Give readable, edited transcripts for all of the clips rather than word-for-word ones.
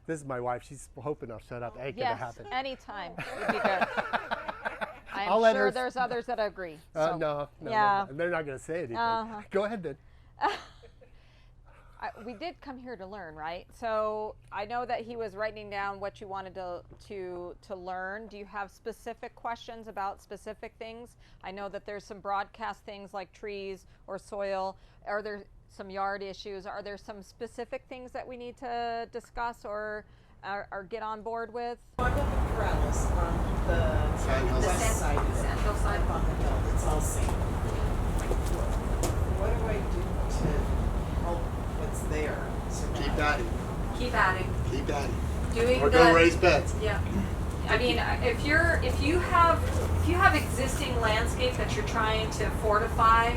This is my wife. She's hoping I'll shut up. Ain't Yes, gonna happen. anytime would be good. I'll I'm let sure her there's others that agree. So. No, Yeah. they're not gonna say anything. Uh-huh. Go ahead then. We did come here to learn, right? So I know that he was writing down what you wanted to learn. Do you have specific questions about specific things? I know that there's some broadcast things like trees or soil. Are there some yard issues? Are there some specific things that we need to discuss or get on board with? What about the corrals on the Sandhills. west side? Sandhill side. Up on the hill, it's all sand. What do I do to help what's there survive? Keep adding. Keep adding. Keep adding. Doing We're gonna raise beds. Yeah. I mean, if you have existing landscape that you're trying to fortify,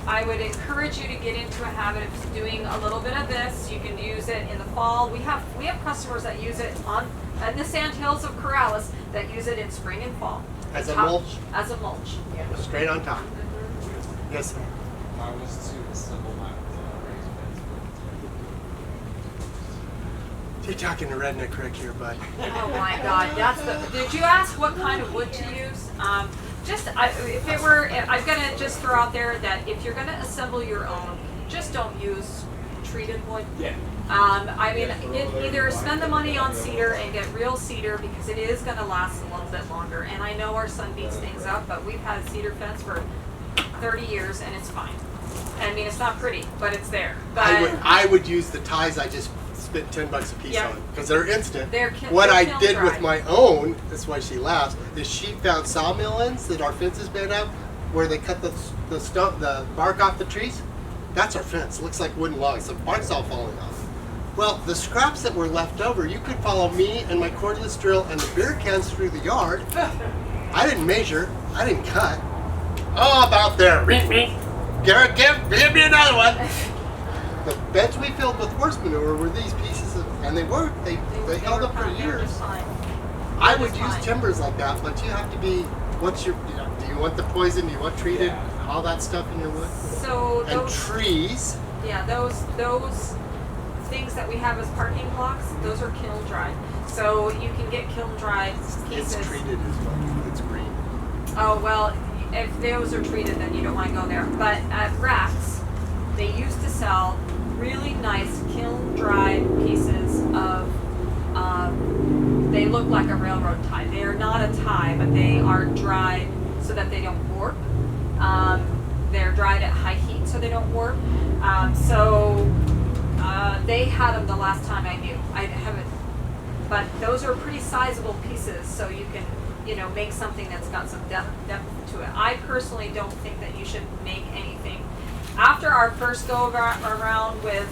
I would encourage you to get into a habit of doing a little bit of this. You can use it in the fall. We have customers that use it in the sandhills of Corrales that use it in spring and fall. As a mulch? As a mulch. Yeah. Straight on top. Yes, sir. I was to assemble my raised beds. You're talking to Redneck Creek here, bud. Oh my God, did you ask what kind of wood to use? I'm gonna just throw out there that if you're gonna assemble your own, just don't use treated wood. Yeah. I mean, either spend the money on cedar and get real cedar because it is gonna last a little bit longer. And I know our son beats things up, but we've had cedar fence for 30 years and it's fine. I mean, it's not pretty, but it's there. But I would use the ties I just spent $10 a piece Yeah. on because they're instant. they're What I kiln did with dried. my own, that's why she laughs, is she found sawmill ends that our fence is made of, where they cut the bark off the trees. That's our fence. It looks like wooden logs. The bark's all falling off. Well, the scraps that were left over, you could follow me and my cordless drill and the beer cans through the yard. I didn't measure. I didn't cut. Oh, about there. Garrett, give me another one. The beds we filled with horse manure were these pieces of, and they worked. They held up for years. I would use timbers like that, but you have to be. What's your? Do you want the poison? Do you want treated? Yeah. All that stuff in your wood. So And those, trees. yeah, those things that we have as parking blocks, those are kiln dried. So you can get kiln dried pieces. It's treated as well. It's green. Oh well, if those are treated, then you don't want to go there. But at Racks, they used to sell really nice kiln dried pieces of. They look like a railroad tie. They are not a tie, but they are dried so that they don't warp. They're dried at high heat so they don't warp. They had them the last time I knew. I haven't, but those are pretty sizable pieces, so you can, make something that's got some depth to it. I personally don't think that you should make anything. After our first go around with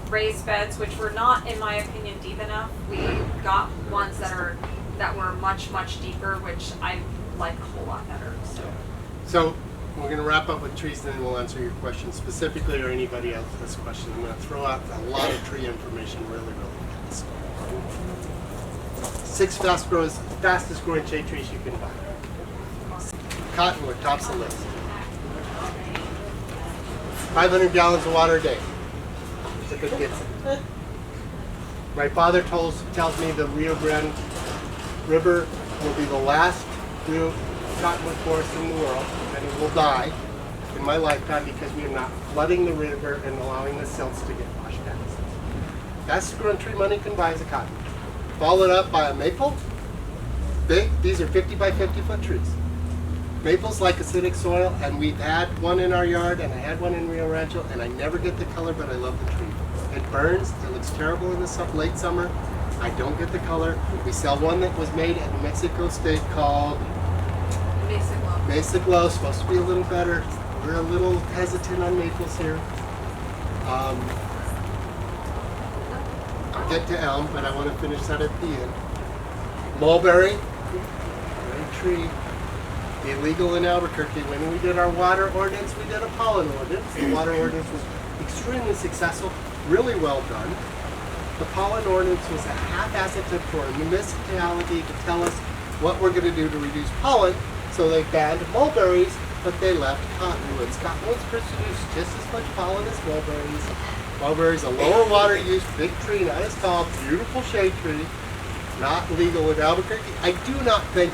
raised beds, which were not, in my opinion, deep enough, we got ones that were much deeper, which I like a whole lot better. So we're going to wrap up with trees, and then we'll answer your question specifically, or anybody else's question. I'm going to throw out a lot of tree information really fast. 6 fastest growing shade trees you can buy. Cottonwood tops the list. 500 gallons of water a day. If it gets it. My father tells me the Rio Grande River will be the last real cottonwood forest in the world, and it will die in my lifetime because we are not flooding the river and allowing the silts to get washed out. That's the tree money can buy as a cotton. Followed up by a maple. Big. These are 50 by 50 foot trees. Maples like acidic soil, and we've had one in our yard, and I had one in Rio Rancho, and I never get the color, but I love the tree. It burns. It looks terrible in the late summer. I don't get the color. We sell one that was made at New Mexico State called Mesa Glow. Supposed to be a little better. We're a little hesitant on maples here. I'll get to elm, but I want to finish that at the end. Mulberry, great tree. Illegal in Albuquerque. When we did our water ordinance, we did a pollen ordinance. The water ordinance was extremely successful, really well done. The pollen ordinance was a half-assed attempt for a municipality to tell us what we're going to do to reduce pollen. So they banned mulberries, but they left cottonwoods. Cottonwoods produce just as much pollen as mulberries. Mulberry's a lower water use, big tree, not as tall, beautiful shade tree, not legal in Albuquerque. I do not think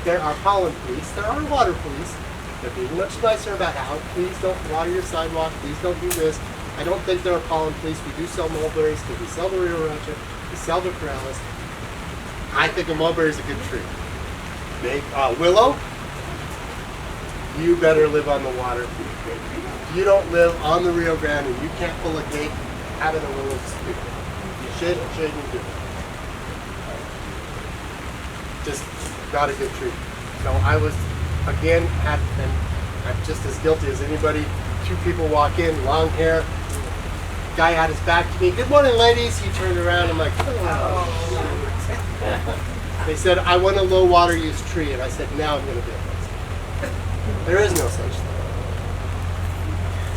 there are pollen police. There are water police. They're being much nicer about how, please don't water your sidewalk, please don't do this. I don't think there are pollen police. We do sell mulberries because we sell the Rio Rancho, we sell the Corrales. I think a mulberry is a good tree. Willow, you better live on the water. If you don't live on the Rio Grande and you can't pull a gate out of the willow, stupid. You shouldn't do it. Just not a good tree. So I was, again, and I'm just as guilty as anybody. Two people walk in, long hair. Guy had his back to me. Good morning, ladies. He turned around. I'm like, oh. They said, I want a low water use tree. And I said, now I'm going to do it. There is no such thing.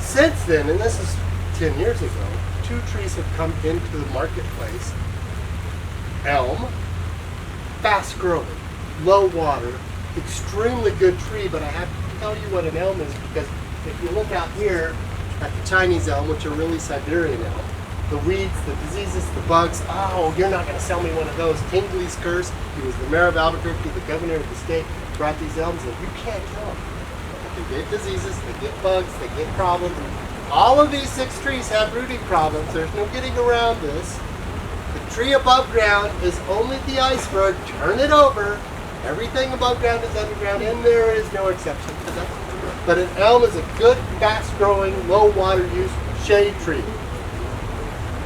Since then, and this is 10 years ago, 2 trees have come into the marketplace. Elm, fast growing, low water, extremely good tree, but I have to tell you what an elm is, because if you look out here at the Chinese elm, which are really Siberian elm, the weeds, the diseases, the bugs, oh, you're not going to sell me one of those. Tingley's curse, he was the mayor of Albuquerque, the governor of the state, brought these elms in. You can't kill them. They get diseases, they get bugs, they get problems. All of these 6 trees have rooting problems. There's no getting around this. The tree above ground is only the iceberg. Turn it over. Everything above ground is underground, and there is no exception to that. But an elm is a good, fast-growing, low-water use shade tree.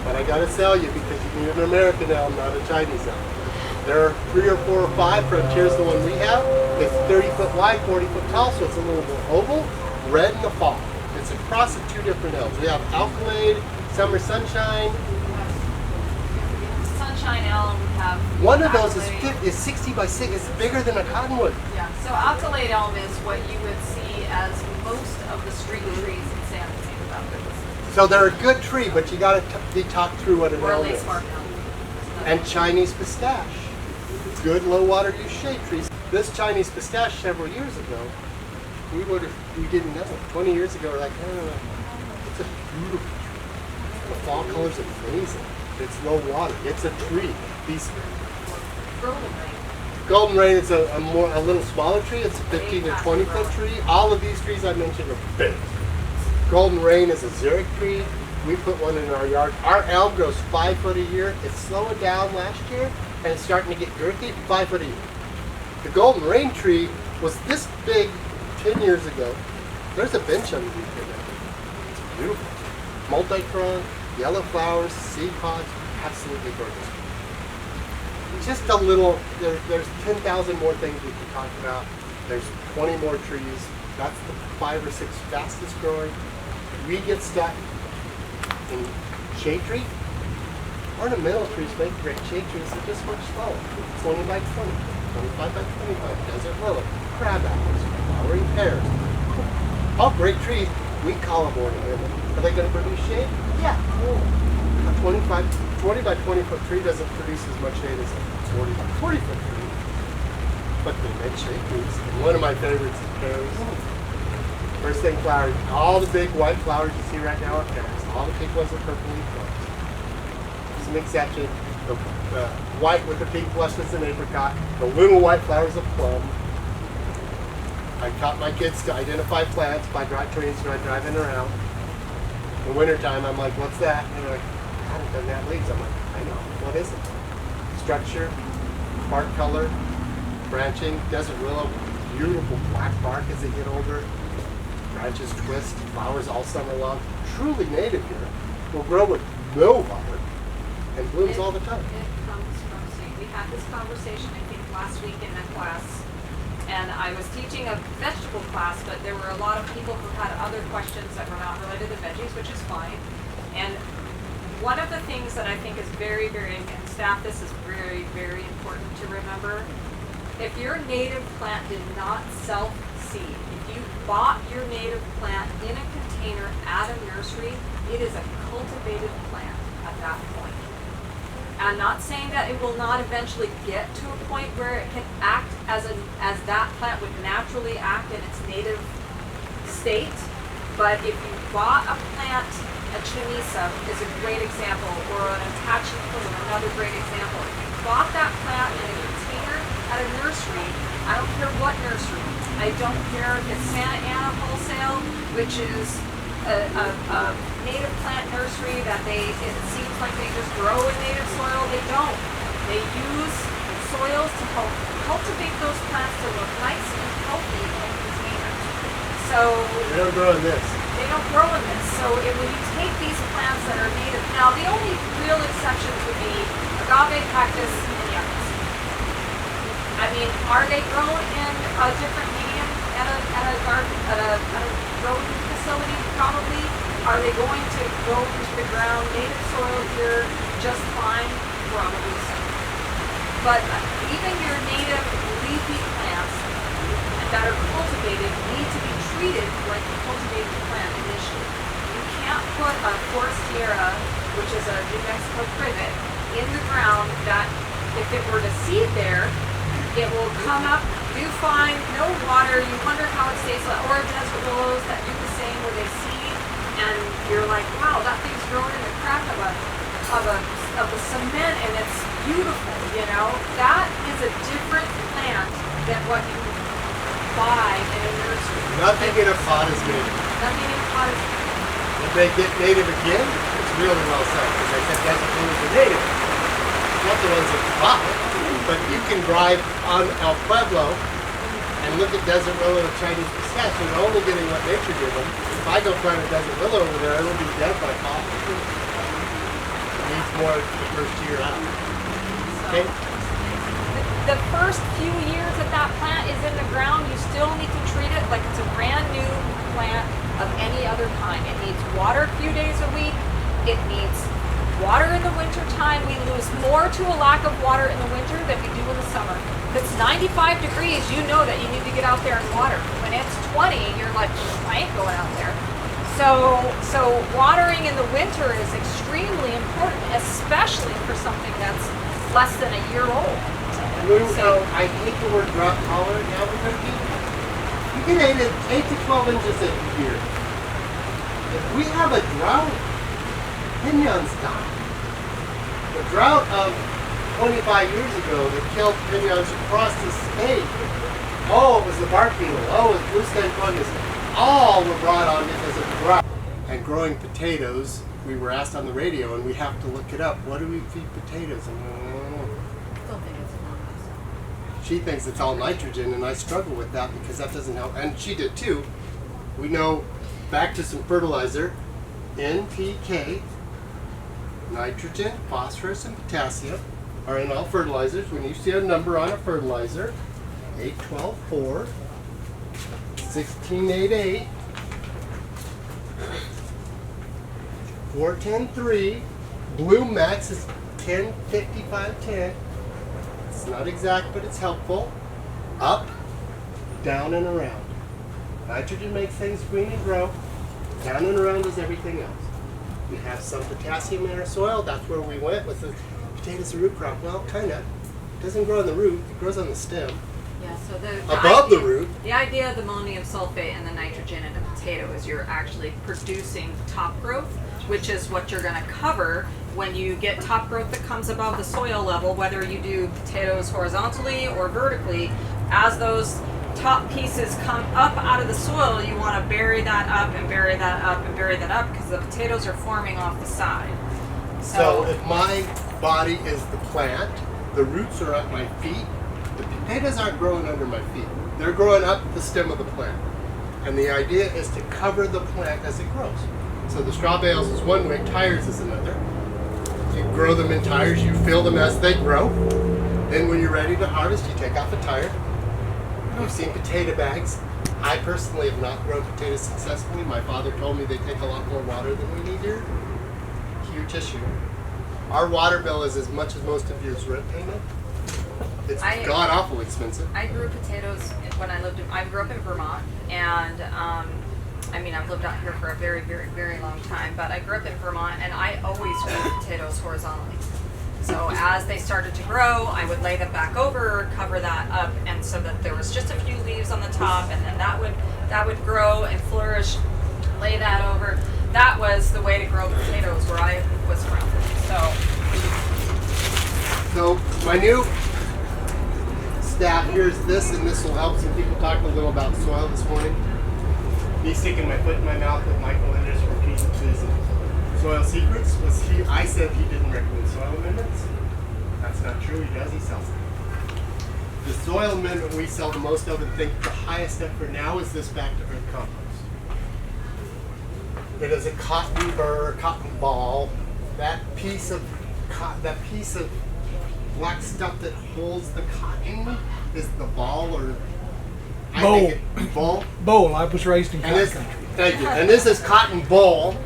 But I gotta sell you because you need an American elm, not a Chinese elm. There are 3 or 4 or 5. Frontier's the one we have. It's 30 foot wide, 40 foot tall, so it's a little more oval, red in the fall. It's a cross of 2 different elms. We have Alkalade, Summer Sunshine. Sunshine elm, we have. One of those Alkalade. is 60 by 6. It's bigger than a cottonwood. Yeah, so Alkalade elm is what you would see as most of the street trees in San Jose. So they're a good tree, but you gotta be talked through what an Or elm lace is. bark elm. And Chinese pistache. Good low water use shade trees. This Chinese pistache several years ago, we didn't know. 20 years ago, we're like, it's a beautiful tree. The fall color's amazing. It's low water. It's a tree. These Golden rain. Golden Rain is a little smaller tree. It's a 15 to 20 foot tree. All of these trees I mentioned are big. Golden Rain is a xeric tree. We put one in our yard. Our elm grows 5 foot a year. It's slowing down last year, and it's starting to get girthy. 5 foot a year. The Golden Rain tree was this big 10 years ago. There's a bench underneath it. It's beautiful. Multi-pronged, yellow flowers, seed pods, absolutely gorgeous. Just a little, there's 10,000 more things we can talk about. There's 20 more trees. That's the 5 or 6 fastest growing. We get stuck in shade tree. Ornamental trees make great shade trees. They're just much smaller. 20 by 20, 25 by 25, desert willow, crab apples, flowering pears. All great trees. We call them ornamental. Are they going to produce shade? Yeah. A 20 by 20 foot tree doesn't produce as much shade as a 40 by 40 foot tree. But they make shade trees. And one of my favorites is pears. First thing flowering. All the big white flowers you see right now are pears. All the pink ones are purple leaf flowers. Some exception. The white with the pink flush is an apricot. The little white flowers of plum. I taught my kids to identify plants by trains when I drive in or out. In the wintertime, I'm like, what's that? And they're like, I haven't done that leaves. I'm like, I know. What is it? Structure, bark color, branching, desert willow, beautiful black bark as they get older. Branches twist, flowers all summer long. Truly native here. Will grow with no water and blooms all the time. It comes from seed. We had this conversation, I think, last week in a class. And I was teaching a vegetable class, but there were a lot of people who had other questions that were not related to veggies, which is fine. And one of the things that I think is very, very, and staff, this is very, very important to remember. If your native plant did not self-seed, if you bought your native plant in a container at a nursery, it is a cultivated plant at that point. I'm not saying that it will not eventually get to a point where it can act as that plant would naturally act in its native state, But if you bought a plant, a Chinesa is a great example, or an attaching plume, another great example. If you bought that plant in a container at a nursery, I don't care what nursery. I don't care if it's Santa Ana Wholesale, which is a native plant nursery that it seems like they just grow in native soil. They don't. They use soils to help cultivate those plants to look nice and healthy in containers. So They don't grow in this. they don't grow in this. So when you take these plants that are native, now the only real exceptions would be agave, cactus, and yuccas. I mean, are they grown in a different medium at a garden, at a growing facility? Probably. Are they going to go into the ground, native soil here, just fine? Probably so. But even your native leafy plants that are cultivated need to be treated like a cultivated plant initially. You can't put a forestiera, which is a New Mexico privet, in the ground that if it were to seed there, it will come up, do fine, no water, you wonder how it stays, or desert willows that do the same where they seed, and you're like, wow, that thing's growing in the crack of a cement and it's beautiful, you know? That is a different plant than what you buy in a nursery. Nothing in a pot is native. Nothing in pot is If they get native again, it's really well said, because I said desert willows are native. Not the ones that you buy, but you can drive on El Pueblo and look at desert willow and Chinese pistachio, and only getting what nature gave them. If I go plant a desert willow over there, it'll be dead by fall. It needs more the first year out. Okay? the first few years that that plant is in the ground, you still need to treat it like it's a brand new plant of any other kind. It needs water a few days a week. It needs water in the winter time. We lose more to a lack of water in the winter than we do in the summer. If it's 95 degrees, you know that you need to get out there and water. When it's 20, you're like, I ain't going out there. So watering in the winter is extremely important, especially for something that's less than a year old. So I hate the word drought tolerant in Albuquerque. You get 8 to 12 inches a year. If we have a drought, piñons die. The drought of 25 years ago that killed piñons across the state. Oh, it was the bark beetle. Oh, it was blue stem fungus. All were brought on because of drought. And growing potatoes, we were asked on the radio, and we have to look it up. What do we feed potatoes? And she thinks it's all nitrogen, and I struggle with that because that doesn't help. And she did too. We know, back to some fertilizer, NPK, nitrogen, phosphorus, and potassium are in all fertilizers. When you see a number on a fertilizer, 812.4, 1688, 410.3, Bloom Max is 1055.10. It's not exact, but it's helpful. Up, down, and around. Nitrogen makes things green and grow. Down and around is everything else. We have some potassium in our soil. That's where we went with the potatoes, a root crop. Well, kind of. It doesn't grow on the root. It grows on the stem. Yeah, so the Above idea, the root. The idea of the ammonium sulfate and the nitrogen in a potato is you're actually producing top growth, which is what you're going to cover when you get top growth that comes above the soil level, whether you do potatoes horizontally or vertically. As those top pieces come up out of the soil, you want to bury that up and bury that up and bury that up because the potatoes are forming off the side. So if my body is the plant, the roots are at my feet, the potatoes aren't growing under my feet. They're growing up the stem of the plant. And the idea is to cover the plant as it grows. So the straw bales is one way, tires is another. You grow them in tires, you fill them as they grow. Then when you're ready to harvest, you take off a tire. You've seen potato bags. I personally have not grown potatoes successfully. My father told me they take a lot more water than we need here. Your tissue. Our water bill is as much as most of yours rent payment. It's god awful expensive. I grew potatoes when I grew up in Vermont, and I've lived out here for a very, very, very long time, but I grew up in Vermont, and I always grew potatoes horizontally. So as they started to grow, I would lay them back over, cover that up, and so that there was just a few leaves on the top, and then that would grow and flourish lay that over. That was the way to grow potatoes where I was from. So my new staff, here's this, and this will help some people talk a little about soil this morning. Me sticking my foot in my mouth with Michael Enders from Peaches and Soil Secrets I said he didn't recommend soil amendments. That's not true, he does, he sells it. The soil amendment we sell the most of and think the highest step for now is this back to earth compost. It is a cotton burr, cotton ball. That piece of black stuff that holds the cotton is the ball, or bowl. Bowl. I was raised in And cotton this, country. thank you. And this is cotton bowl.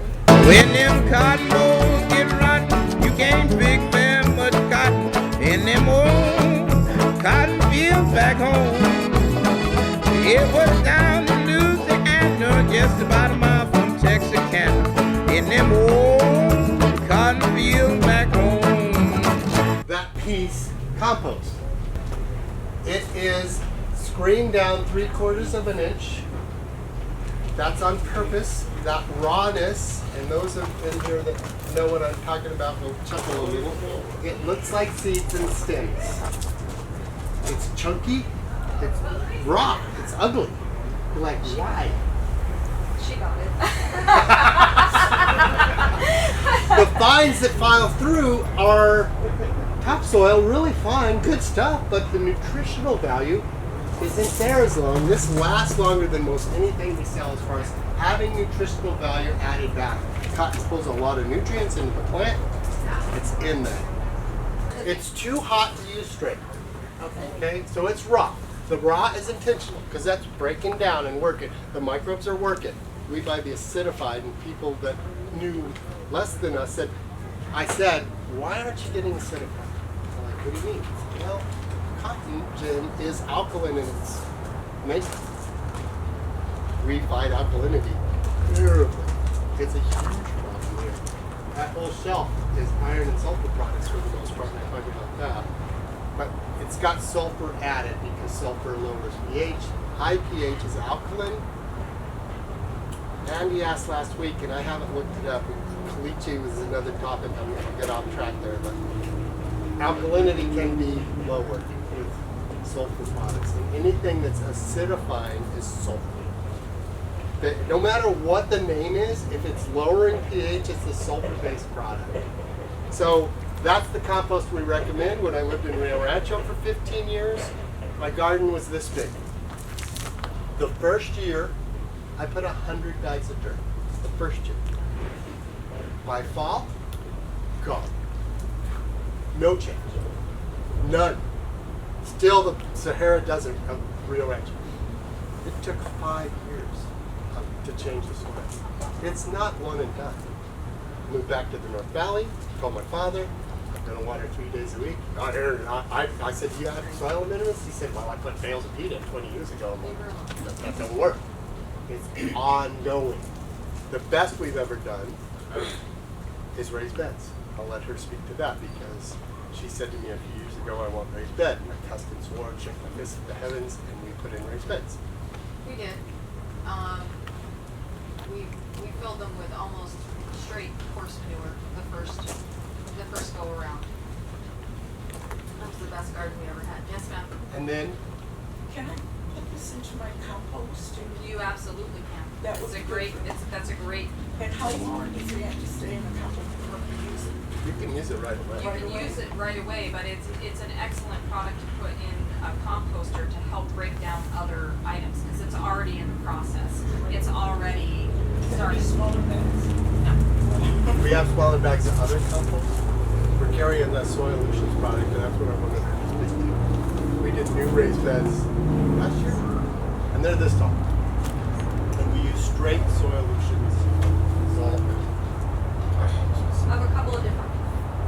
When them cotton bolls get rotten, you can't pick very much cotton in them old cotton fields back home. It was down in Louisiana, just about a mile from Texarkana, in them old cotton fields back home. That piece, compost. It is screened down 3/4 of an inch. That's on purpose. That rawness, and those in here that know what I'm talking about will chuckle a little. It looks like seeds and stems. It's chunky. It's raw. It's ugly. You're like, why? She got it. The fines that file through are topsoil, really fine, good stuff, but the nutritional value isn't there as long. This lasts longer than most anything we sell as far as having nutritional value added back. Cotton pulls a lot of nutrients into the plant. It's in there. It's too hot to use straight. Okay, so it's raw. The raw is intentional because that's breaking down and working. The microbes are working. We buy the acidified, and people that knew less than us said, I said, why aren't you getting acidified? I'm like, what do you mean? Well, cotton gin is alkaline in its makeup. We fight alkalinity terribly. It's a huge problem here. That whole shelf is iron and sulfur products for the most part, and I talk about that. But it's got sulfur added because sulfur lowers pH. High pH is alkaline. Andy asked last week, and I haven't looked it up. Caliche was another topic. I'm going to get off track there, but alkalinity can be lowered with sulfur products, and anything that's acidifying is sulfur. No matter what the name is, if it's lowering pH, it's a sulfur-based product. So that's the compost we recommend. When I lived in Rio Rancho for 15 years, my garden was this big. The first year, I put 100 bags of dirt. The first year. By fall, gone. No change. None. Still the Sahara Desert of Rio Rancho. It took 5 years to change the soil. It's not one and done. Moved back to the North Valley, told my father, I'm going to water 3 days a week. I said, do you have soil amendments? He said, well, I put bales of peat in 20 years ago. I'm like, that doesn't work. It's ongoing. The best we've ever done is raised beds. I'll let her speak to that because she said to me a few years ago, I want raised bed. And I cussed and swore and shook my fist at the heavens, and we put in raised beds. We did. We filled them with almost straight horse manure the first go around. That was the best garden we ever had. Yes, ma'am. And then Can I put this into my compost? You absolutely can. That would It's a be great. good. That's a great. And how long does it have to stay in the compost before we use it? you can use it right You away. can use it right away, but it's an excellent product to put in a composter to help break down other items because it's already in the process. It's already Can it started. be smaller bags? We have smaller bags of other compost. We're carrying the Soilutions product, and that's what I wanted to speak to. We did new raised beds last year, and they're this tall. And we use straight Soilutions bulk. I have a couple of different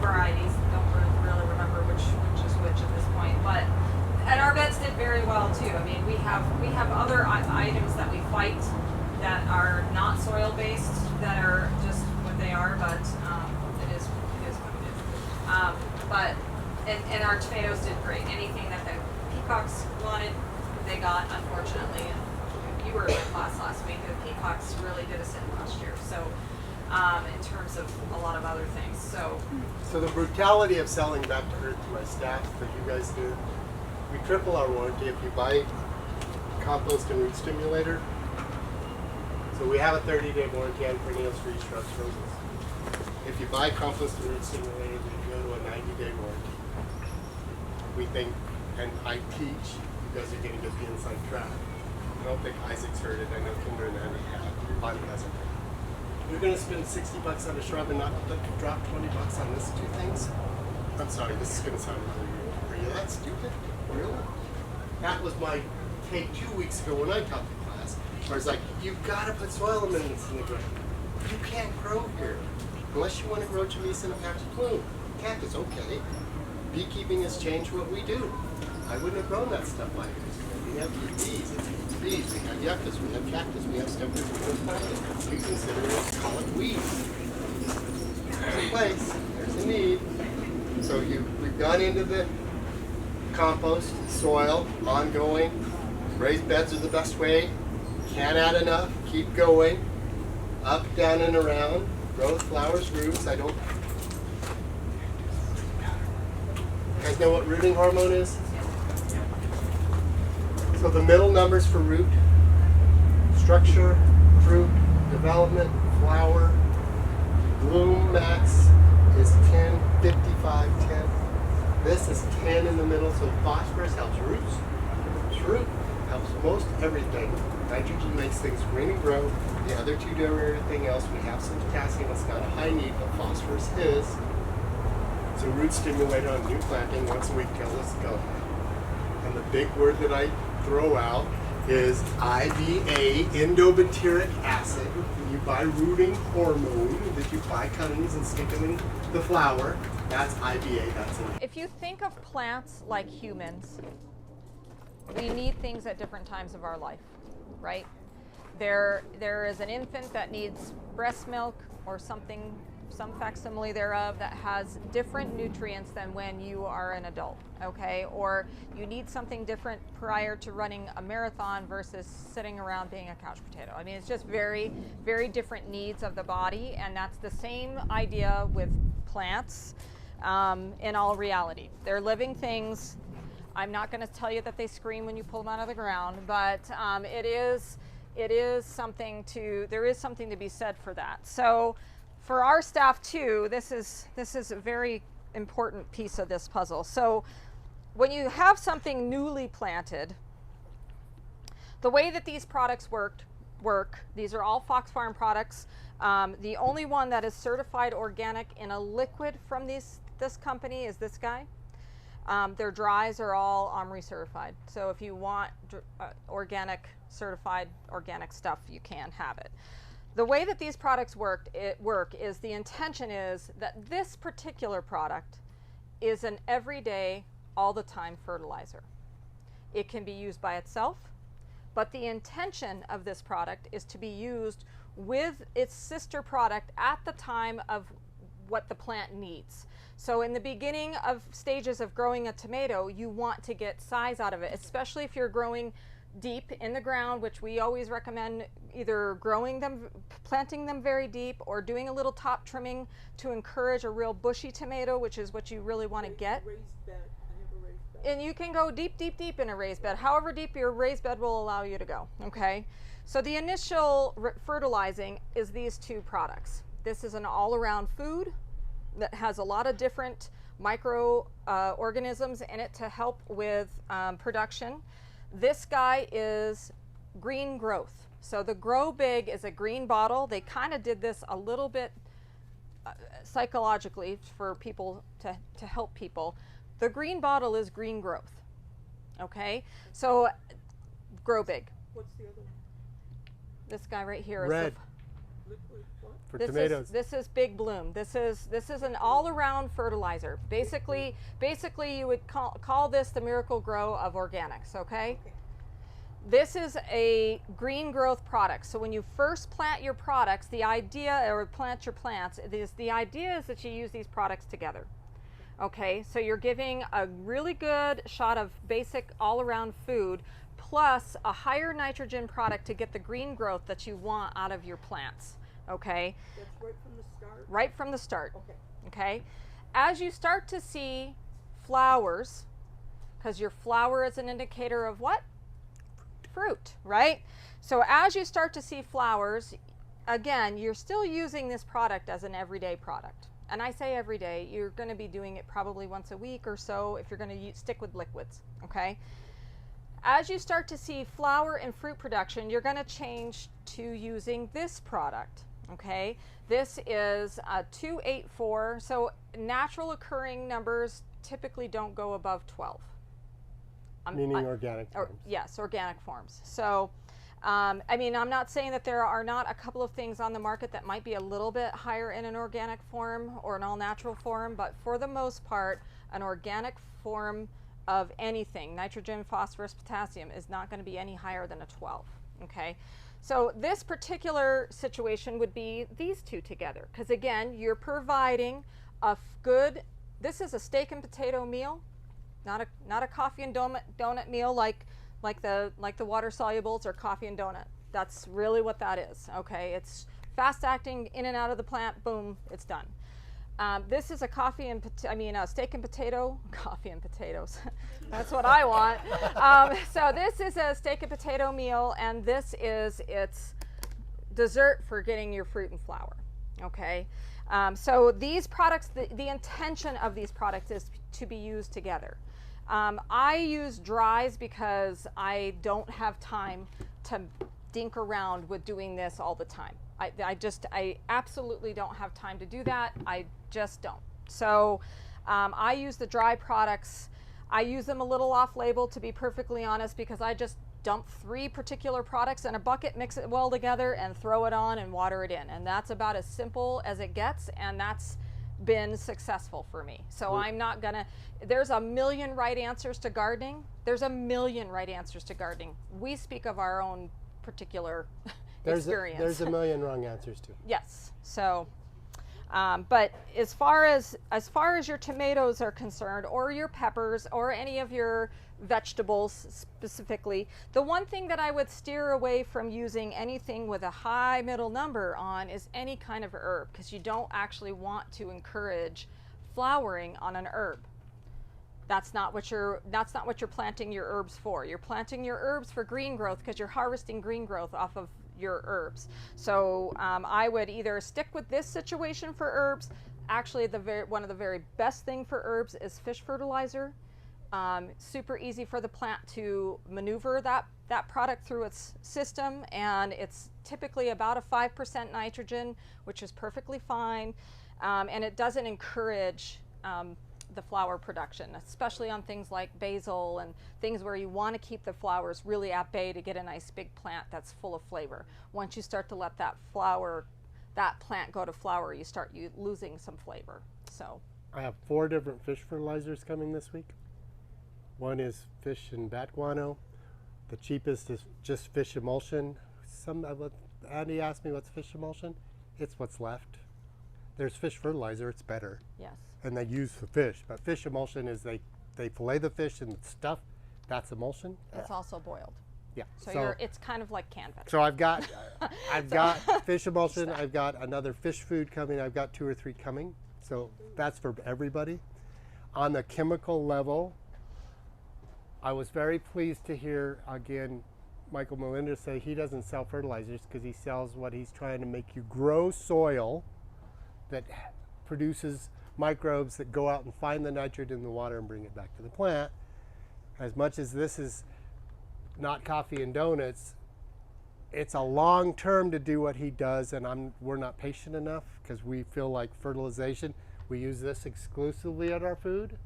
varieties. Don't really remember which is which at this point, but and our beds did very well too. I mean, we have other items that we fight that are not soil based that are just what they are, but it is what it is. But and our tomatoes did great. Anything that the peacocks wanted, they got, unfortunately. And you were in class last week, the peacocks really did us in last year. So, in terms of a lot of other things. So the brutality of selling back to earth to my staff that you guys do, we triple our warranty if you buy compost and root stimulator. So we have a 30-day warranty on perennials, trees, shrubs, roses. If you buy compost and root stimulator, then you go to a 90-day warranty. We think, and I teach, you guys are going to get the inside track. I don't think Isaac's heard it. I know Kinder and Andy have. Bonnie hasn't. You're going to spend $60 on a shrub and not drop $20 on these two things? I'm sorry, this is going to sound really weird. Are you that stupid? Really? That was my take 2 weeks ago when I taught the class. Where it's like, you've got to put soil amendments in the ground. You can't grow here. Unless you want to grow Chamis and Apache Plume. Cactus, okay. Beekeeping has changed what we do. I wouldn't have grown that stuff like this. We have bees, we have yuccas, we have cactus, we have stuff that we don't plant. We consider it, call it weeds. There's a place, there's a need. So we've gone into the compost, soil, ongoing. Raised beds are the best way. Can't add enough, keep going. Up, down, and around. Growth, flowers, roots. I don't. You guys know what rooting hormone is? So the middle numbers for root, structure, fruit, development, flower, bloom max is 10, 55, 10. This is 10 in the middle, so phosphorus helps roots, fruit helps most everything. Nitrogen makes things green and grow. The other two do everything else. We have some potassium, it's not a high need, but phosphorus is. So root stimulator on new planting once a week till this go. And the big word that I throw out is IBA, endobutyric acid. When you buy rooting hormone that you buy cuttings and stick them in the flower, that's IBA, that's it. If you think of plants like humans, we need things at different times of our life, right? There is an infant that needs breast milk or something, some facsimile thereof, that has different nutrients than when you are an adult, okay? Or you need something different prior to running a marathon versus sitting around being a couch potato. I mean, it's just very, very different needs of the body, and that's the same idea with plants in all reality. They're living things. I'm not going to tell you that they scream when you pull them out of the ground, but it is something to, there is something to be said for that. So for our staff too, this is a very important piece of this puzzle. So when you have something newly planted, the way that these products work, these are all Fox Farm products. The only one that is certified organic in a liquid from this company is this guy. Their dries are all OMRI certified. So if you want organic, certified organic stuff, you can have it. The way that these products work is the intention is that this particular product is an everyday, all the time fertilizer. It can be used by itself, but the intention of this product is to be used with its sister product at the time of what the plant needs. So in the beginning of stages of growing a tomato, you want to get size out of it, especially if you're growing deep in the ground, which we always recommend either growing them, planting them very deep, or doing a little top trimming to encourage a real bushy tomato, which is what you really want to get. Raised bed. I have a raised bed. And you can go deep, deep, deep in a raised bed, however deep your raised bed will allow you to go, okay? So the initial fertilizing is these two products. This is an all-around food that has a lot of different micro organisms in it to help with production. This guy is green growth. So the Grow Big is a green bottle. They kind of did this a little bit psychologically for people to help people. The green bottle is green growth. Okay, so Grow Big. What's the other one? This guy right here is Red. Liquid what? For tomatoes. This is Big Bloom. This is an all-around fertilizer. Basically you would call this the Miracle Grow of organics, okay? This is a green growth product. So when you first plant your products, the idea, or plant your plants, the idea is that you use these products together. Okay, so you're giving a really good shot of basic all-around food plus a higher nitrogen product to get the green growth that you want out of your plants. Okay? That's right from the start? Right from the start. Okay. Okay? As you start to see flowers, because your flower is an indicator of what? Fruit, right? So as you start to see flowers, again, you're still using this product as an everyday product. And I say every day, you're going to be doing it probably once a week or so if you're going to stick with liquids, okay? As you start to see flower and fruit production, you're going to change to using this product, okay? This is a 284, so natural occurring numbers typically don't go above 12. Meaning organic forms. Yes, organic forms. So, I mean, I'm not saying that there are not a couple of things on the market that might be a little bit higher in an organic form or an all-natural form, but for the most part, an organic form of anything, nitrogen, phosphorus, potassium, is not going to be any higher than a 12, okay? So this particular situation would be these two together, because again, you're providing a good, this is a steak and potato meal, not a coffee and donut meal like the water solubles or coffee and donut. That's really what that is. Okay, it's fast acting, in and out of the plant. Boom, it's done. This is a steak and potato, coffee and potatoes. That's what I want. So this is a steak and potato meal, and this is its dessert for getting your fruit and flour. Okay, so these products, the intention of these products is to be used together. I use dries because I don't have time to dink around with doing this all the time. I absolutely don't have time to do that. I just don't. So I use the dry products. I use them a little off-label, to be perfectly honest, because I just dump 3 particular products in a bucket, mix it well together, and throw it on and water it in. And that's about as simple as it gets, and that's been successful for me. So I'm not gonna, there's a million right answers to gardening. There's a million right answers to gardening. We speak of our own particular experience. There's a million wrong answers too. Yes. So, but as far as your tomatoes are concerned, or your peppers, or any of your vegetables specifically, the one thing that I would steer away from using anything with a high middle number on is any kind of herb, because you don't actually want to encourage flowering on an herb. That's not what you're planting your herbs for. You're planting your herbs for green growth, because you're harvesting green growth off of your herbs. So I would either stick with this situation for herbs. Actually, one of the very best thing for herbs is fish fertilizer. Super easy for the plant to maneuver that product through its system, and it's typically about a 5% nitrogen, which is perfectly fine, and it doesn't encourage the flower production, especially on things like basil and things where you want to keep the flowers really at bay to get a nice big plant that's full of flavor. Once you start to let that plant go to flower, you start losing some flavor. So I have 4 different fish fertilizers coming this week. One is fish and bat guano. The cheapest is just fish emulsion. Andy asked me what's fish emulsion. It's what's left. There's fish fertilizer, it's better. yes. And they use the fish, but fish emulsion is they fillet the fish and stuff. That's emulsion. It's also boiled. Yeah. So it's kind of like canned vegetables. So I've got fish emulsion. I've got another fish food coming. I've got 2 or 3 coming. So that's for everybody. On the chemical level, I was very pleased to hear again Michael Melinda say he doesn't sell fertilizers because he sells what he's trying to make you grow soil that produces microbes that go out and find the nitrogen in the water and bring it back to the plant. As much as this is not coffee and donuts, it's a long term to do what he does, and we're not patient enough because we feel like fertilization. We use this exclusively on our food.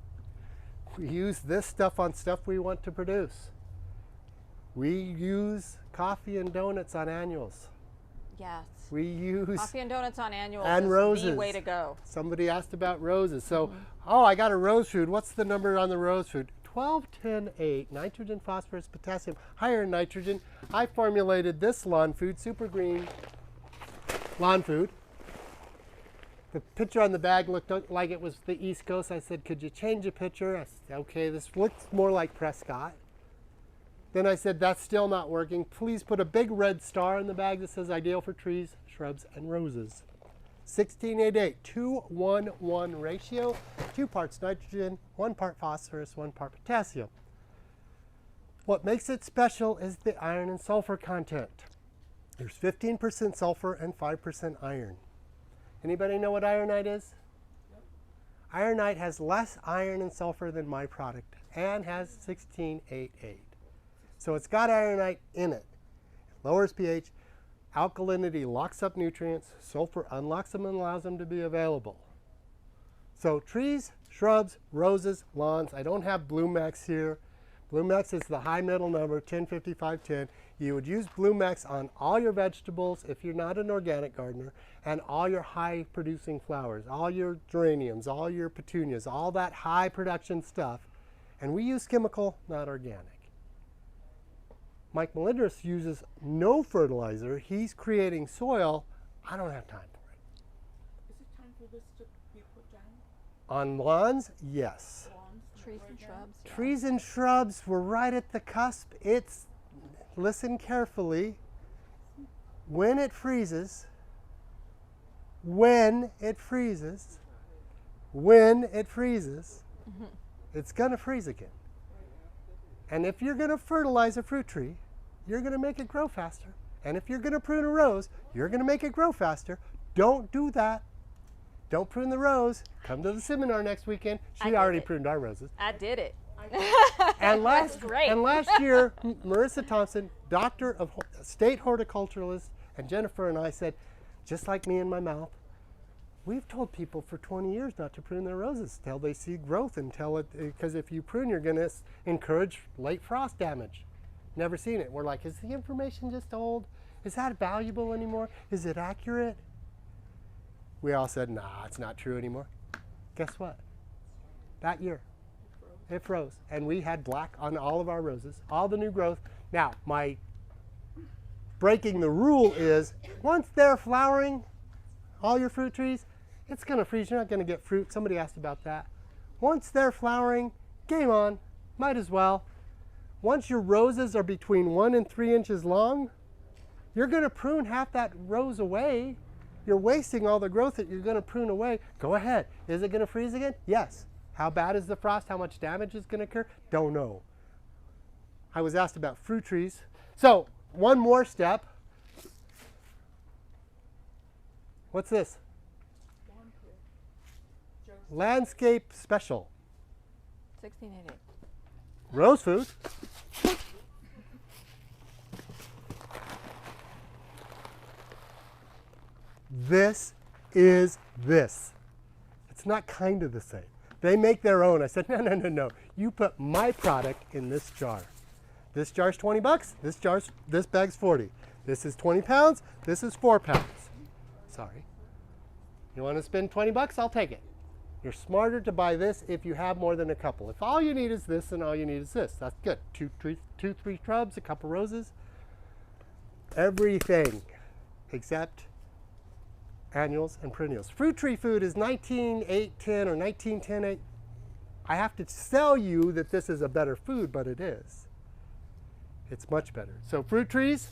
We use this stuff on stuff we want to produce. We use coffee and donuts on annuals. Yes. We use Coffee and donuts on annuals and is roses. the way to go. Somebody asked about roses. So, oh, I got a rose food. What's the number on the rose food? 12, 10, 8, nitrogen, phosphorus, potassium, higher in nitrogen. I formulated this lawn food, super green lawn food. The picture on the bag looked like it was the East Coast. I said, could you change the picture? I said, okay, this looks more like Prescott. Then I said, that's still not working. Please put a big red star in the bag that says ideal for trees, shrubs, and roses. 1688, 2:1:1 ratio, 2 parts nitrogen, 1 part phosphorus, 1 part potassium. What makes it special is the iron and sulfur content. There's 15% sulfur and 5% iron. Anybody know what ironite is? Ironite has less iron and sulfur than my product and has 1688. So it's got ironite in it. It lowers pH. Alkalinity locks up nutrients. Sulfur unlocks them and allows them to be available. So trees, shrubs, roses, lawns. I don't have Bloom Max here. Bloom Max is the high middle number, 105510. You would use Bloom Max on all your vegetables if you're not an organic gardener, and all your high producing flowers, all your geraniums, all your petunias, all that high production stuff. And we use chemical, not organic. Mike Melendres uses no fertilizer. He's creating soil. I don't have time for it. Is it time for this to be put down? On lawns, yes. Lawns? Trees and shrubs. yeah. Trees and shrubs, we're right at the cusp. It's, listen carefully, when it freezes, it's going to freeze again. And if you're going to fertilize a fruit tree, you're going to make it grow faster. And if you're going to prune a rose, you're going to make it grow faster. Don't do that. Don't prune the rose. Come to the seminar next weekend. I She did already it. pruned our roses. I did it. And last, great. and last year, Marissa Thompson, doctor of state horticulturalist, and Jennifer and I said, just like me and my mouth, we've told people for 20 years not to prune their roses till they see growth, and tell it, because if you prune, you're going to encourage late frost damage. Never seen it. We're like, is the information just old? Is that valuable anymore? Is it accurate? We all said, nah, it's not true anymore. Guess what? That year, it froze. And we had black on all of our roses, all the new growth. Now, my breaking the rule is, once they're flowering, all your fruit trees, it's going to freeze. You're not going to get fruit. Somebody asked about that. Once they're flowering, game on. Might as well. Once your roses are between 1 and 3 inches long, you're going to prune half that rose away. You're wasting all the growth that you're going to prune away. Go ahead. Is it going to freeze again? Yes. How bad is the frost? How much damage is going to occur? Don't know. I was asked about fruit trees. So, one more step. What's this? Landscape Special. 1688. Rose food. This is this. It's not kind of the same. They make their own. I said, no. You put my product in this jar. This jar's 20 bucks. This bag's 40. This is 20 pounds. This is 4 pounds. Sorry. You want to spend 20 bucks? I'll take it. You're smarter to buy this if you have more than a couple. If all you need is this and all you need is this, that's good. Two, three shrubs, a couple roses. Everything except annuals and perennials. Fruit tree food is 19:8:10 or 19:10:8. I have to sell you that this is a better food, but it is. It's much better. So fruit trees,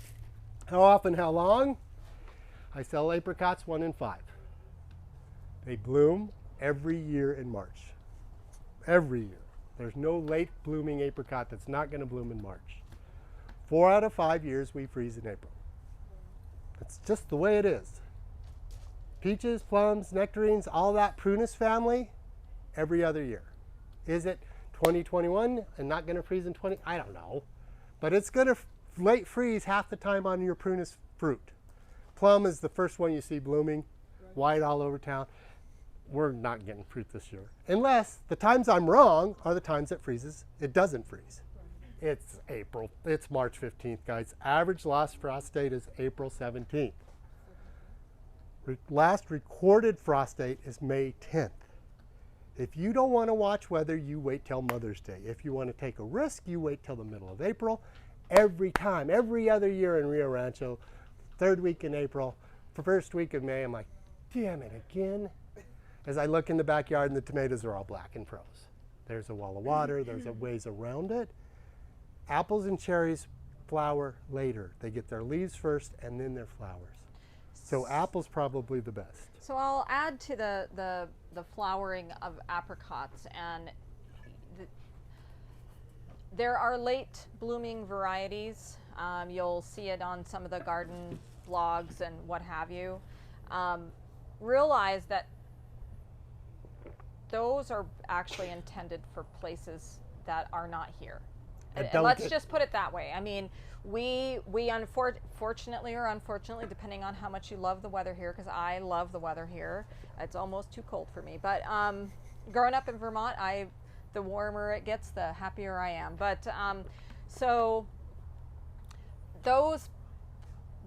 how often, how long? I sell apricots 1 in 5. They bloom every year in March. Every year. There's no late blooming apricot that's not going to bloom in March. 4 out of 5 years we freeze in April. That's just the way it is. Peaches, plums, nectarines, all that prunus family, every other year. Is it 2021 and not going to freeze in 20? I don't know. But it's going to late freeze half the time on your prunus fruit. Plum is the first one you see blooming, white all over town. We're not getting fruit this year. Unless the times I'm wrong are the times it freezes. It doesn't freeze. It's April. It's March 15th, guys. Average last frost date is April 17th. Last recorded frost date is May 10th. If you don't want to watch weather, you wait till Mother's Day. If you want to take a risk, you wait till the middle of April. Every time, every other year in Rio Rancho, third week in April, first week of May, I'm like, damn it, again? As I look in the backyard and the tomatoes are all black and froze. There's a wall of water, there's a ways around it. Apples and cherries flower later. They get their leaves first and then their flowers. So apple's probably the best. So I'll add to the flowering of apricots, and there are late blooming varieties. You'll see it on some of the garden blogs and what have you. Realize that those are actually intended for places that are not here. And let's just put it that way. I mean, we fortunately or unfortunately, depending on how much you love the weather here, because I love the weather here. It's almost too cold for me. But growing up in Vermont, the warmer it gets, the happier I am. But so those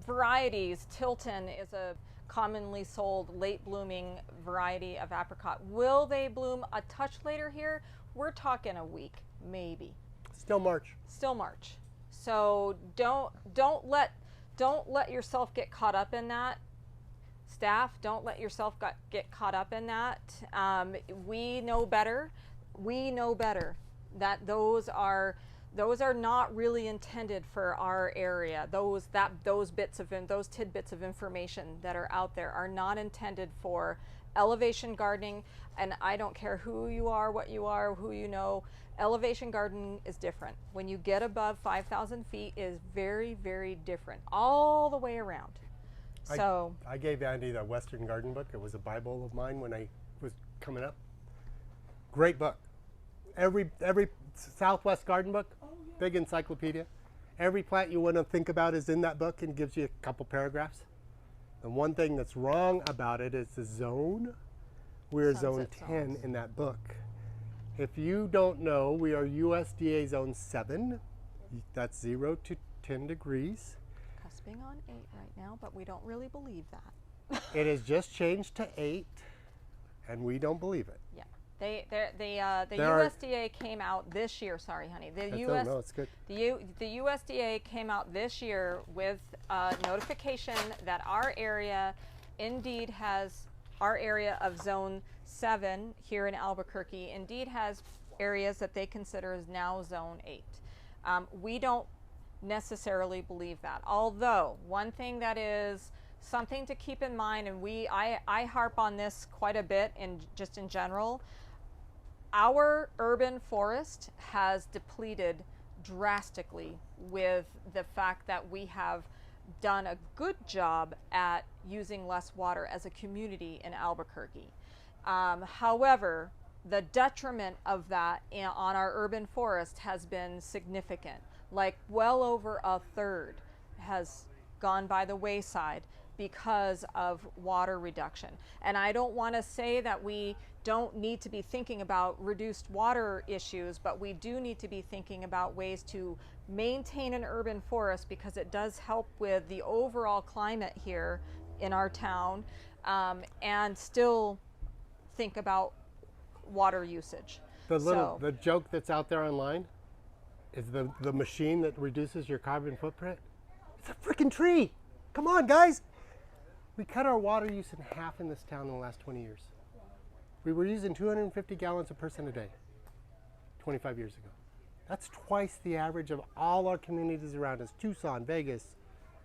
varieties, Tilton is a commonly sold late blooming variety of apricot. Will they bloom a touch later here? We're talking a week, maybe. Still March. Still March. So don't let yourself get caught up in that. Staff, don't let yourself get caught up in that. We know better. We know better that those are not really intended for our area. Those tidbits of information that are out there are not intended for elevation gardening. And I don't care who you are, what you are, who you know. Elevation gardening is different. When you get above 5,000 feet, it is very, very different all the way around. So I gave Andy the Western Garden book. It was a Bible of mine when I was coming up. Great book. Every Southwest Garden book, big encyclopedia. Every plant you want to think about is in that book and gives you a couple paragraphs. The one thing that's wrong about it is the zone. We're zone 10 in that book. If you don't know, we are USDA zone 7. That's 0 to 10 degrees. cusping on 8 right now, but we don't really believe that. It has just changed to 8, and we don't believe it. Yeah. The USDA came out this year. Sorry, honey. No, it's good. The USDA came out this year with a notification that our area indeed has, our area of Zone 7 here in Albuquerque indeed has areas that they consider as now Zone 8. We don't necessarily believe that. Although, one thing that is something to keep in mind, and I harp on this quite a bit just in general, our urban forest has depleted drastically with the fact that we have done a good job at using less water as a community in Albuquerque. However, the detriment of that on our urban forest has been significant. Like well over a third has gone by the wayside because of water reduction. And I don't want to say that we don't need to be thinking about reduced water issues, but we do need to be thinking about ways to maintain an urban forest, because it does help with the overall climate here in our town, and still think about water usage. The joke that's out there online is the machine that reduces your carbon footprint. It's a freaking tree. Come on, guys. We cut our water use in half in this town in the last 20 years. We were using 250 gallons a person a day 25 years ago. That's twice the average of all our communities around us. Tucson, Vegas,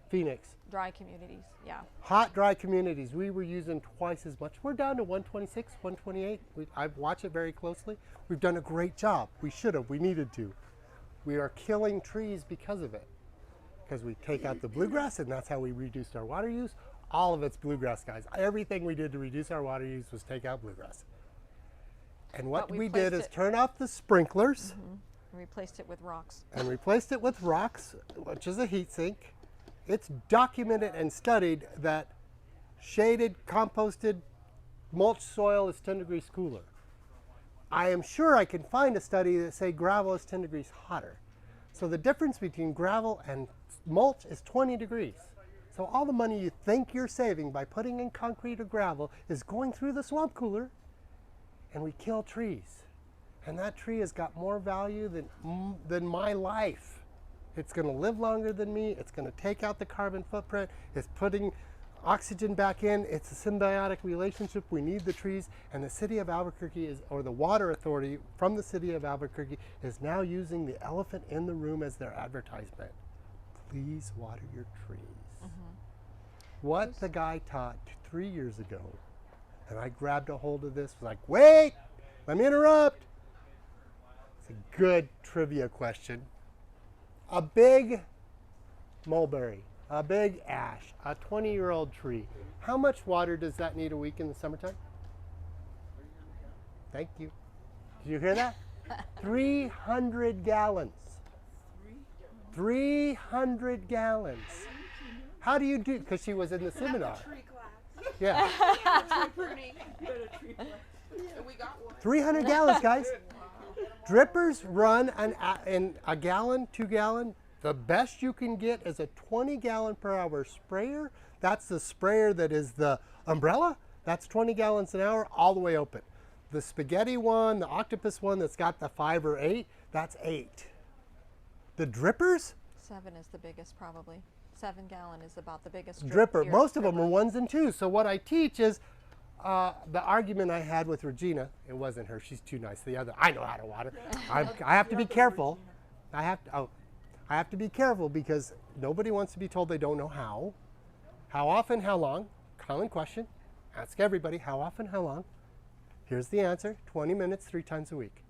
Phoenix. Dry communities, yeah. Hot, dry communities. We were using twice as much. We're down to 126, 128. I've watched it very closely. We've done a great job. We should have. We needed to. We are killing trees because of it. Because we take out the bluegrass, and that's how we reduced our water use. All of it's bluegrass, guys. Everything we did to reduce our water use was take out bluegrass. And what we did is turn off the sprinklers. Mm-hmm. And replaced it with rocks. And replaced it with rocks, which is a heat sink. It's documented and studied that shaded, composted, mulch soil is 10 degrees cooler. I am sure I can find a study that say gravel is 10 degrees hotter. So the difference between gravel and mulch is 20 degrees. So all the money you think you're saving by putting in concrete or gravel is going through the swamp cooler, and we kill trees. And that tree has got more value than my life. It's going to live longer than me. It's going to take out the carbon footprint. It's putting oxygen back in. It's a symbiotic relationship. We need the trees, and the city of Albuquerque is, or the water authority from the city of Albuquerque is now using the elephant in the room as their advertisement. Please water your trees. What the guy taught 3 years ago, and I grabbed a hold of this, was like, wait, let me interrupt. It's a good trivia question. A big mulberry, a big ash, a 20-year-old tree. How much water does that need a week in the summertime? Thank you. Did you hear that? 300 gallons. 300 gallons. How do you do? Because she was in the seminar. Tree class. Yeah. Tree pruning. And we got one. 300 gallons, guys. Drippers run in a gallon, 2 gallon. The best you can get is a 20 gallon per hour sprayer. That's the sprayer that is the umbrella. That's 20 gallons an hour all the way open. The spaghetti one, the octopus one that's got the 5 or 8, that's 8. The drippers? 7 is the biggest probably. 7 gallon is about the biggest Dripper. here. Most of them are 1s and 2s. So what I teach is the argument I had with Regina. It wasn't her. She's too nice. The other. I know how to water. I have to be careful. I have to be careful because nobody wants to be told they don't know how. How often? How long? Common question. Ask everybody. How often? How long? Here's the answer. 20 minutes, 3 times a week.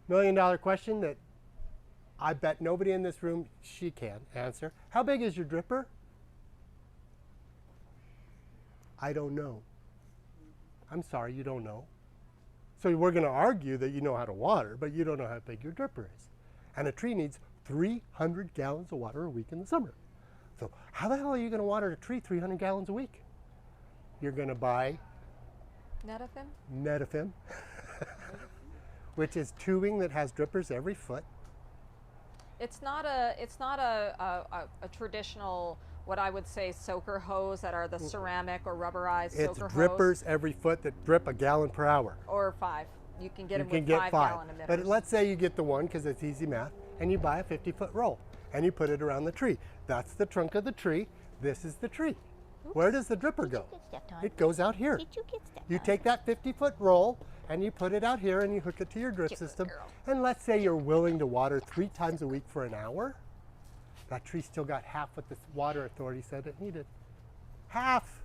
$1 million question that I bet nobody in this room, she can answer. How big is your dripper? I don't know. I'm sorry, you don't know. So we're going to argue that you know how to water, but you don't know how big your dripper is. And a tree needs 300 gallons of water a week in the summer. So how the hell are you going to water a tree 300 gallons a week? You're going to buy Netafim? Netafim, which is tubing that has drippers every foot. It's not a traditional, what I would say, soaker hose that are the ceramic or rubberized It's soaker drippers hose. every foot that drip a gallon per hour. Or 5. You can get You them can with get 5 5. gallon emitters. But let's say you get the one because it's easy math, and you buy a 50-foot roll, and you put it around the tree. That's the trunk of the tree. This is the tree. Where does the dripper go? It goes out here. You take that 50-foot roll and you put it out here and you hook it to your drip system. And let's say you're willing to water 3 times a week for an hour. That tree still got half what the water authority said it needed. Half.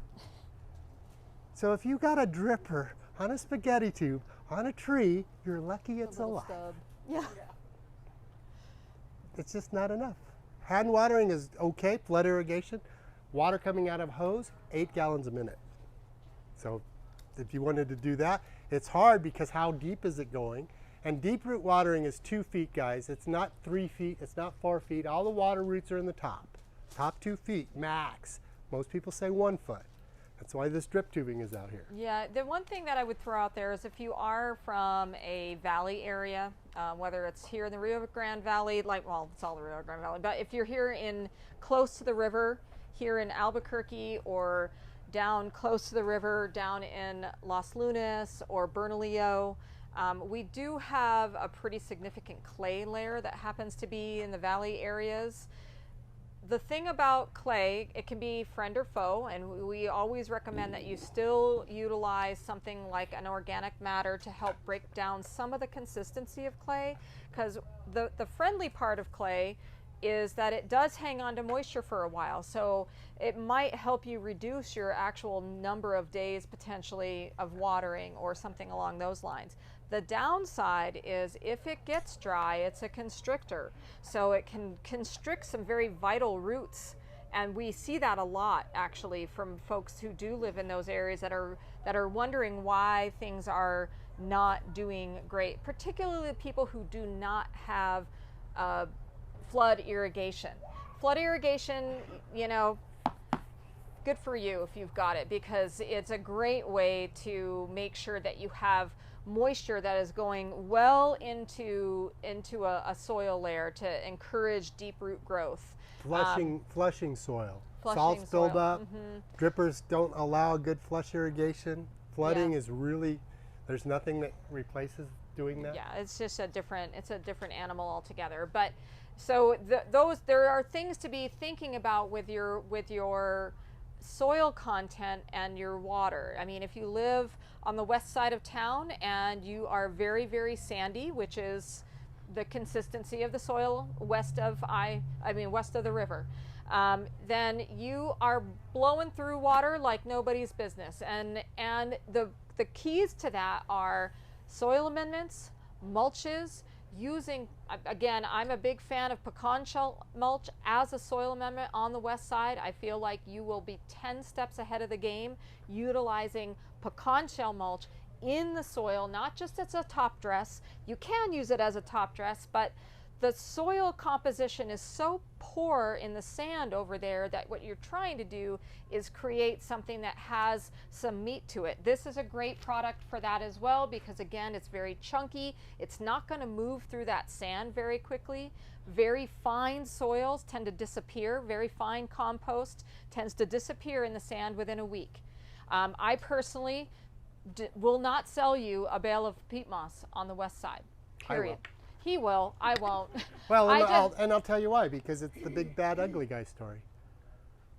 So if you got a dripper on a spaghetti tube on a tree, you're lucky it's Little alive. stub. Yeah. It's just not enough. Hand watering is okay, flood irrigation. Water coming out of hose, 8 gallons a minute. So if you wanted to do that, it's hard because how deep is it going? And deep root watering is 2 feet, guys. It's not 3 feet, it's not 4 feet. All the water roots are in the top. Top 2 feet, max. Most people say 1 foot. That's why this drip tubing is out here. Yeah, the one thing that I would throw out there is if you are from a valley area, whether it's here in the Rio Grande Valley, well, it's all the Rio Grande Valley, but if you're here in close to the river, here in Albuquerque or down close to the river, down in Los Lunas or Bernalillo, we do have a pretty significant clay layer that happens to be in the valley areas. The thing about clay, it can be friend or foe, and we always recommend that you still utilize something like an organic matter to help break down some of the consistency of clay, because the friendly part of clay is that it does hang on to moisture for a while, so it might help you reduce your actual number of days potentially of watering or something along those lines. The downside is if it gets dry, it's a constrictor, so it can constrict some very vital roots, and we see that a lot actually from folks who do live in those areas that are wondering why things are not doing great, particularly people who do not have flood irrigation. Flood irrigation, you know, good for you if you've got it, because it's a great way to make sure that you have moisture that is going well into a soil layer to encourage deep root growth. Flushing soil. Flushing Salts build soil. up. Drippers don't allow good flush irrigation. Flooding Yeah. is really, there's nothing that replaces doing that. Yeah, it's just a different animal altogether. But so there are things to be thinking about with your soil content and your water. I mean, if you live on the west side of town and you are very, very sandy, which is the consistency of the soil west of west of the river, then you are blowing through water like nobody's business. And the keys to that are soil amendments, mulches, using, again, I'm a big fan of pecan shell mulch as a soil amendment on the west side. I feel like you will be 10 steps ahead of the game utilizing pecan shell mulch in the soil, not just as a top dress. You can use it as a top dress, but the soil composition is so poor in the sand over there that what you're trying to do is create something that has some meat to it. This is a great product for that as well, because again, it's very chunky. It's not going to move through that sand very quickly. Very fine soils tend to disappear. Very fine compost tends to disappear in the sand within a week. I personally will not sell you a bale of peat moss on the west side, period. I will. He will. I won't. Well, and I just- I'll tell you why, because it's the big bad ugly guy story.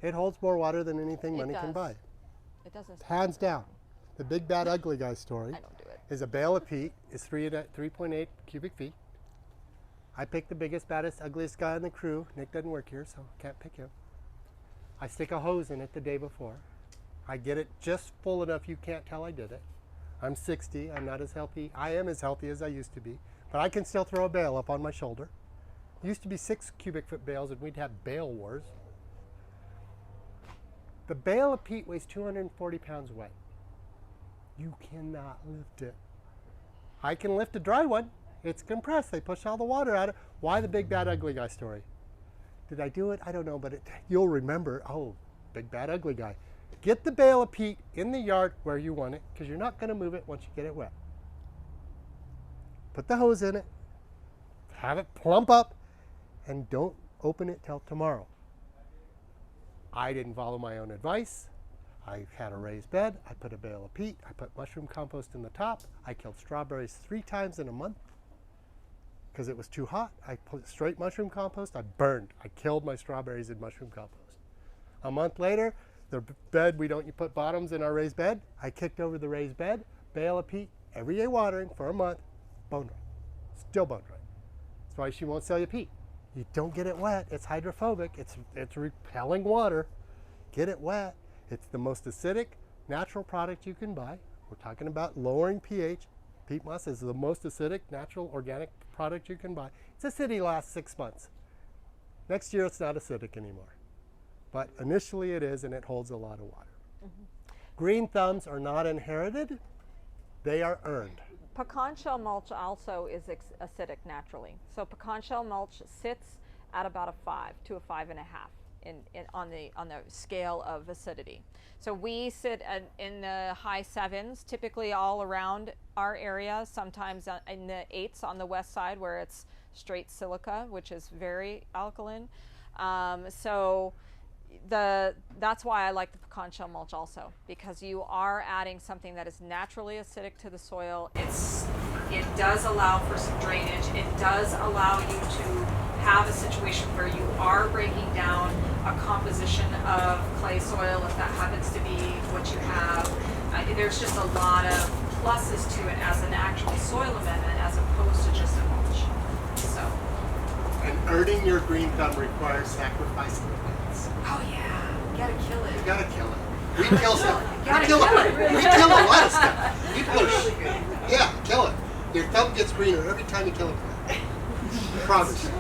It holds more water than anything It money can does. buy. It doesn't. Hands down. The big bad ugly guy story I don't do it. is a bale of peat is 3.8 cubic feet. I pick the biggest, baddest, ugliest guy on the crew. Nick doesn't work here, so can't pick him. I stick a hose in it the day before. I get it just full enough you can't tell I did it. I'm 60. I'm not as healthy. I am as healthy as I used to be. But I can still throw a bale up on my shoulder. It used to be 6 cubic foot bales and we'd have bale wars. The bale of peat weighs 240 pounds wet. You cannot lift it. I can lift a dry one. It's compressed. They push all the water out of it. Why the big bad ugly guy story? Did I do it? I don't know, but you'll remember, oh, big bad ugly guy. Get the bale of peat in the yard where you want it, because you're not going to move it once you get it wet. Put the hose in it, have it plump up, and don't open it till tomorrow. I didn't follow my own advice. I had a raised bed. I put a bale of peat. I put mushroom compost in the top. I killed strawberries 3 times in a month because it was too hot. I put straight mushroom compost. I burned. I killed my strawberries in mushroom compost. A month later, the bed, you put bottoms in our raised bed. I kicked over the raised bed, bale of peat, every day watering for a month. Bone dry. Still bone dry. That's why she won't sell you peat. You don't get it wet. It's hydrophobic. It's repelling water. Get it wet. It's the most acidic natural product you can buy. We're talking about lowering pH. Peat moss is the most acidic natural organic product you can buy. Its acidity lasts 6 months. Next year it's not acidic anymore. But initially it is, and it holds a lot of water. Mm-hmm. Green thumbs are not inherited. They are earned. Pecan shell mulch also is acidic naturally. So pecan shell mulch sits at about a 5 to a 5.5 on the scale of acidity. So we sit in the high 7s, typically all around our area, sometimes in the 8s on the west side where it's straight silica, which is very alkaline. That's why I like the pecan shell mulch also, because you are adding something that is naturally acidic to the soil. It does allow for some drainage. It does allow you to have a situation where you are breaking down a composition of clay soil, if that happens to be what you have. There's just a lot of pluses to it as an actual soil amendment as opposed to just a mulch. So. And earning your green thumb requires sacrificing plants. Oh yeah, you gotta kill it. You gotta kill it. We kill stuff. Gotta kill it. We kill a lot of stuff. We push. Yeah, kill it. Your thumb gets greener every time you kill a plant. I promise you.